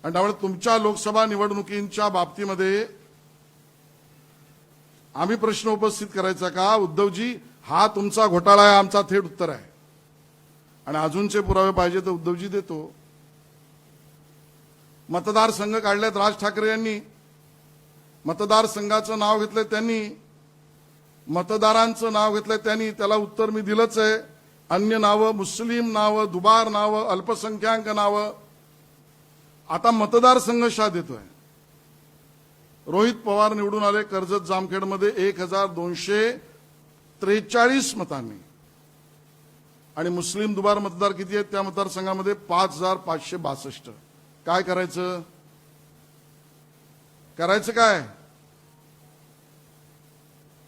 आणि त्यामुळे तुमच्या लोकसभा निवडणुकींच्या बाबतीमध्ये आम्ही प्रश्न उपस्थित करायचा का? उद्धवजी, हा तुमचा घोटाळा आहे, आमचा थेट उत्तर आहे. आणि अजूनचे पुरावे पाहिजे तर उद्धवजी देतो. मतदारसंघ काढलेत राज ठाकरे यांनी, मतदारसंघाचं नाव घेतलंय त्यांनी, मतदारांचं नाव घेतलंय त्यांनी. त्याला उत्तर मी दिलंच आहे. अन्य नावं, मुस्लिम नावं, दुबार नावं, अल्पसंख्याक नावं. आता मतदारसंघ शा देतोय. रोहित पवार निवडून आले कर्जत जामखेडमध्ये 1243 मतांनी. आणि मुस्लिम दुबार मतदार किती आहेत त्या मतदारसंघामध्ये? 5562. काय करायचं? करायचं काय?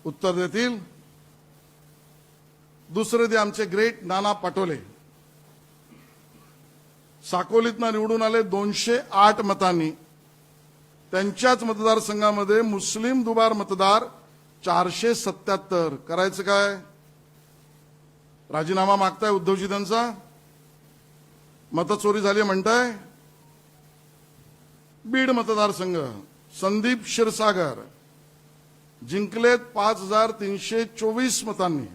उत्तर देतील. दुसरे ते आमचे ग्रेट नाना पटोले साकोलीतनं निवडून आले 208 मतांनी. त्यांच्याच मतदारसंघामध्ये मुस्लिम दुबार मतदार 477. करायचं काय? राजीनामा मागताय उद्धवजी त्यांचा? मतचोरी झाली म्हणताय? बीड मतदारसंघ संदीप क्षीरसागर जिंकलेत 5324 मतांनी.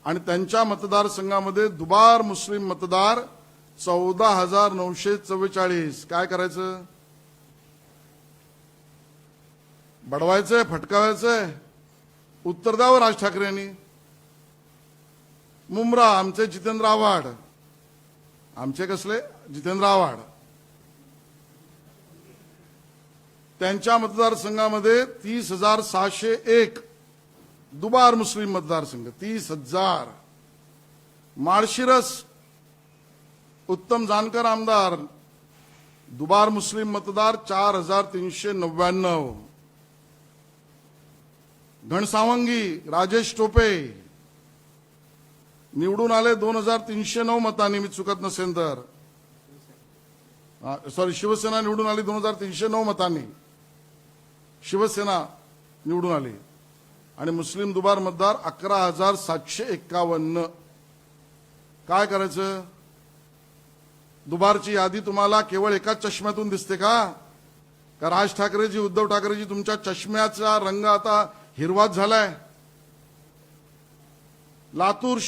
आणि त्यांच्या मतदारसंघामध्ये दुबार मुस्लिम मतदार 14944. काय करायचं? बडवायचंय, फटकावायचंय? उत्तर द्यावं राज ठाकरे यांनी. मुंब्रा आमचे जितेंद्र आव्हाड. आमचे कसले? जितेंद्र आव्हाड. त्यांच्या मतदारसंघामध्ये 30,601 दुबार मुस्लिम मतदारसंघ. 30,000. माळशिरस उत्तम जानकर आमदार, दुबार मुस्लिम मतदार 4399. घनसावंगी राजेश टोपे निवडून आले 2309 मतांनी, मी चुकत नसेल तर. सॉरी, शिवसेना निवडून आली 2309 मतांनी. शिवसेना निवडून आली. आणि मुस्लिम दुबार मतदार 11,751. काय करायचं? दुबारची यादी तुम्हाला केवळ एकाच चष्म्यातून दिसते का? का राज ठाकरेजी, उद्धव ठाकरेजी तुमच्या चष्म्याचा रंग आता हिरवाच झालाय? लातूर